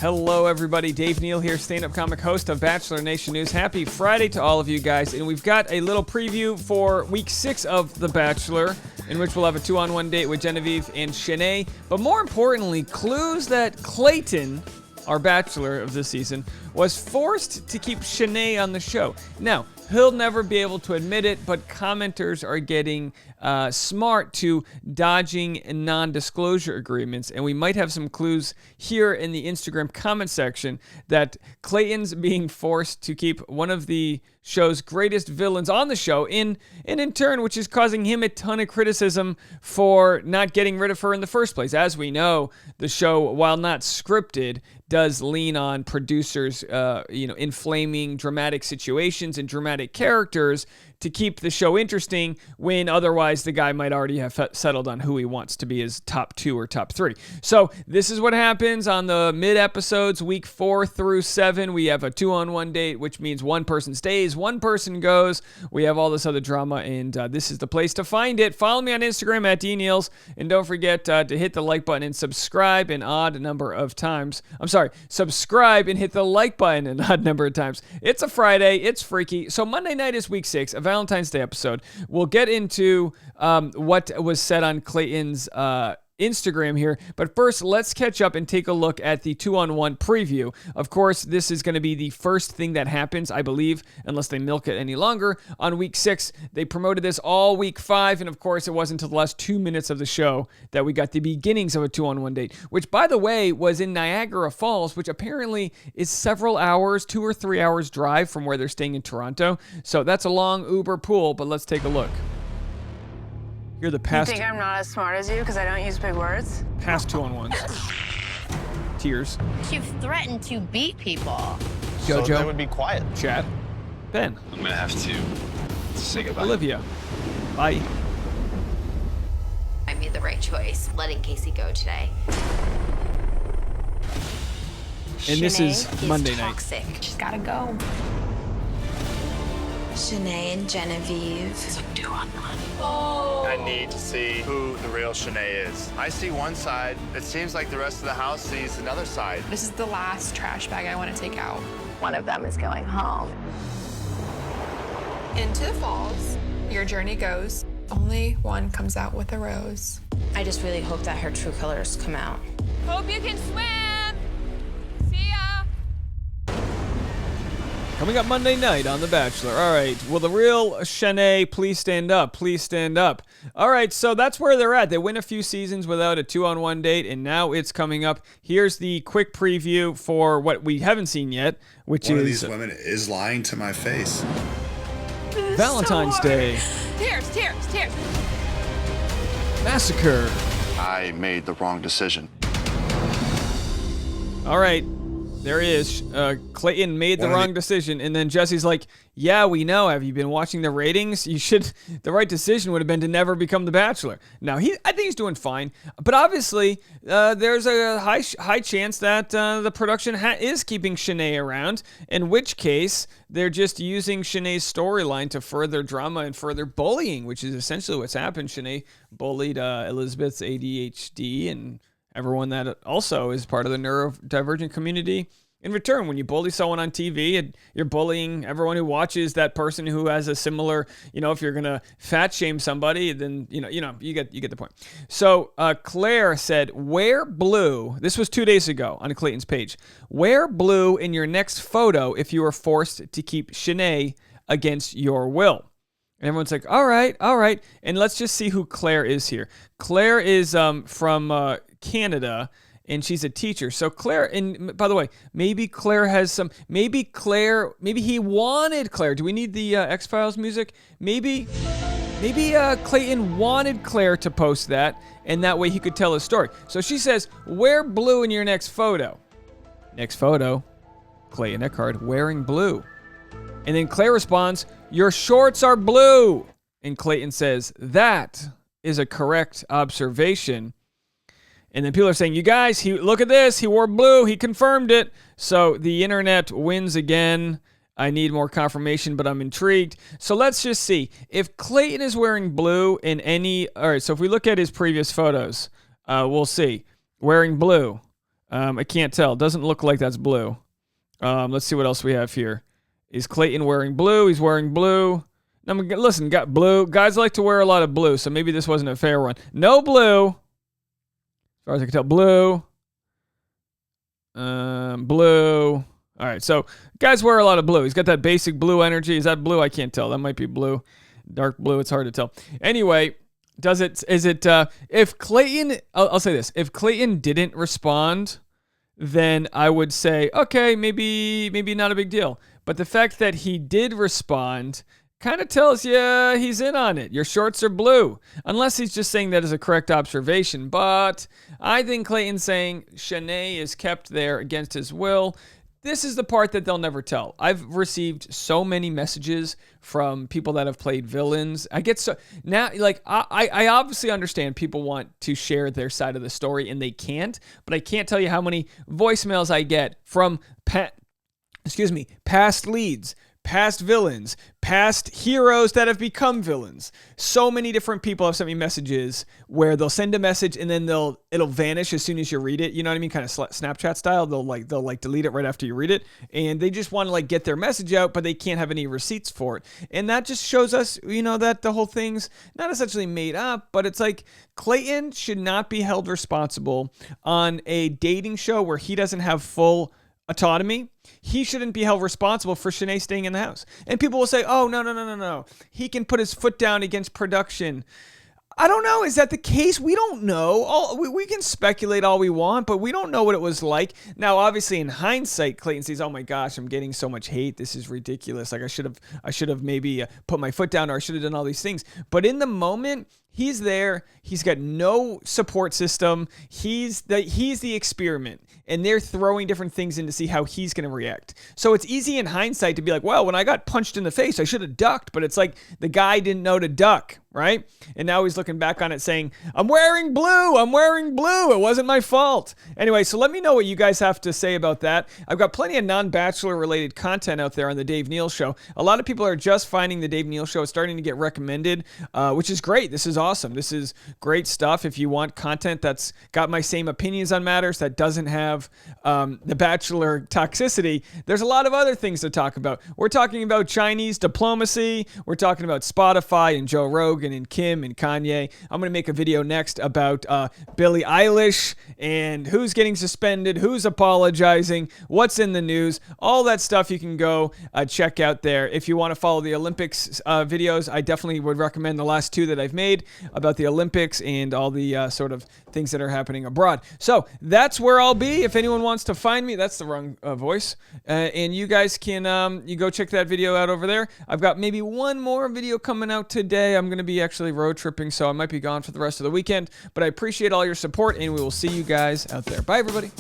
Hello, everybody. Dave Neal here, stand-up comic host of Bachelor Nation News. Happy Friday to all of you guys. And we've got a little preview for week 6 of The Bachelor, in which we'll have a 2-on-1 date with Genevieve and Shanae. But more importantly, clues that Clayton, our Bachelor of this season, was forced to keep Shanae on the show. Now, he'll never be able to admit it, but commenters are getting smart to dodging non-disclosure agreements, and we might have some clues here in the Instagram comment section that Clayton's being forced to keep one of the show's greatest villains on the show in turn, which is causing him a ton of criticism for not getting rid of her in the first place. As we know, the show, while not scripted, does lean on producers, inflaming dramatic situations and dramatic characters to keep the show interesting, when otherwise the guy might already have settled on who he wants to be his top 2 or top 3. So this is what happens on the mid-episodes, week 4 through 7. We have a 2-on-1 date, which means one person stays, one person goes. We have all this other drama, and this is the place to find it. Follow me on Instagram at dneals, and don't forget to hit the like button and subscribe an odd number of times. Subscribe and hit the like button an odd number of times. It's a Friday. It's freaky. So Monday night is week 6, a Valentine's Day episode. We'll get into what was said on Clayton's Instagram here, but first let's catch up and take a look at the 2-on-1 preview. Of course, this is going to be the first thing that happens, I believe, unless they milk it any longer, on week 6. They promoted this all week 5, and of course it wasn't until the last 2 minutes of the show that we got the beginnings of a 2-on-1 date, which, by the way, was in Niagara Falls, which apparently is several hours, 2 or 3 hours drive from where they're staying in Toronto. So that's a long Uber pool, but let's take a look. You're the past. You think I'm not as smart as you because I don't use big words? Past 2-on-1s. Tears. You've threatened to beat people. Jojo. So they would be quiet. Chad. Ben. I'm gonna have to say goodbye. Olivia. Bye. I made the right choice, letting Casey go today. And this is Monday night. Toxic. She's gotta go. Shanae and Genevieve. It's a 2-on-1. I need to see who the real Shanae is. I see one side. It seems like the rest of the house sees another side. This is the last trash bag I want to take out. One of them is going home. Into the falls, your journey goes. Only one comes out with a rose. I just really hope that her true colors come out. Hope you can swim. See ya. Coming up Monday night on The Bachelor. All right. Will the real Shanae please stand up? Please stand up. All right. So that's where they're at. They win a few seasons without a 2-on-1 date, and now it's coming up. Here's the quick preview for what we haven't seen yet, which One is of these women is lying to my face. Valentine's Day. Tears. Massacre. I made the wrong decision. All right. There he is. Clayton made the wrong decision, and then Jesse's like, yeah, we know. Have you been watching the ratings? The right decision would have been to never become the Bachelor. Now, I think he's doing fine, but obviously there's a high chance that the production is keeping Shanae around, in which case they're just using Shanae's storyline to further drama and further bullying, which is essentially what's happened. Shanae bullied Elizabeth's ADHD and everyone that also is part of the neurodivergent community. In return, when you bully someone on TV, you're bullying everyone who watches that person who has a similar, if you're going to fat shame somebody, then, you get the point. So Claire said, wear blue. This was 2 days ago on Clayton's page. Wear blue in your next photo if you are forced to keep Shanae against your will. And everyone's like, all right. And let's just see who Claire is here. Claire is from Canada, and she's a teacher. So Claire, and by the way, maybe Claire has some, maybe he wanted Claire. Do we need the X-Files music? Maybe Clayton wanted Claire to post that, and that way he could tell his story. So she says, wear blue in your next photo. Next photo, Clayton Eckhart wearing blue. And then Claire responds, your shorts are blue. And Clayton says, that is a correct observation. And then people are saying, you guys, look at this. He wore blue. He confirmed it. So the internet wins again. I need more confirmation, but I'm intrigued. So let's just see. If Clayton is wearing blue in any... All right, so if we look at his previous photos, we'll see. Wearing blue. I can't tell. Doesn't look like that's blue. Let's see what else we have here. Is Clayton wearing blue? He's wearing blue. Listen, got blue. Guys like to wear a lot of blue, so maybe this wasn't a fair one. No blue. As far as I can tell, blue. Blue. All right, so guys wear a lot of blue. He's got that basic blue energy. Is that blue? I can't tell. That might be blue. Dark blue. It's hard to tell. Anyway, if Clayton, I'll say this. If Clayton didn't respond, then I would say, okay, maybe not a big deal. But the fact that he did respond kind of tells you he's in on it. Your shorts are blue. Unless he's just saying that as a correct observation. But I think Clayton's saying Shanae is kept there against his will. This is the part that they'll never tell. I've received so many messages from people that have played villains. I get so now, like, I obviously understand people want to share their side of the story and they can't, but I can't tell you how many voicemails I get from past leads, past villains, past heroes that have become villains. So many different people have sent me messages where they'll send a message and then it'll vanish as soon as you read it. You know what I mean? Kind of Snapchat style. They'll delete it right after you read it, and they just want to like get their message out, but they can't have any receipts for it. And that just shows us, that the whole thing's not essentially made up, but it's like Clayton should not be held responsible on a dating show where he doesn't have full autonomy. He shouldn't be held responsible for Shanae staying in the house. And people will say, oh, no. He can put his foot down against production. I don't know. Is that the case? We don't know. We can speculate all we want, but we don't know what it was like. Now, obviously, in hindsight, Clayton says, oh my gosh, I'm getting so much hate. This is ridiculous. Like I should have maybe put my foot down, or I should have done all these things. But in the moment, he's there. He's got no support system. He's the experiment. And they're throwing different things in to see how he's going to react. So it's easy in hindsight to be like, well, when I got punched in the face, I should have ducked. But it's like the guy didn't know to duck, right? And now he's looking back on it saying, I'm wearing blue. It wasn't my fault. Anyway, so let me know what you guys have to say about that. I've got plenty of non-Bachelor related content out there on the Dave Neal Show. A lot of people are just finding the Dave Neal Show. It's starting to get recommended, which is great. This is awesome. This is great stuff. If you want content that's got my same opinions on matters, that doesn't have the Bachelor toxicity, there's a lot of other things to talk about. We're talking about Chinese diplomacy. We're talking about Spotify and Joe Rogan and Kim and Kanye. I'm going to make a video next about Billie Eilish and who's getting suspended, who's apologizing, what's in the news, all that stuff you can go check out there. If you want to follow the Olympics videos, I definitely would recommend the last two that I've made about the Olympics and all the sort of things that are happening abroad. So that's where I'll be. If anyone wants to find me, that's the wrong voice. And you guys can you go check that video out over there. I've got maybe one more video coming out today. I'm going to be actually road tripping, so I might be gone for the rest of the weekend. But I appreciate all your support, and we will see you guys out there. Bye, everybody.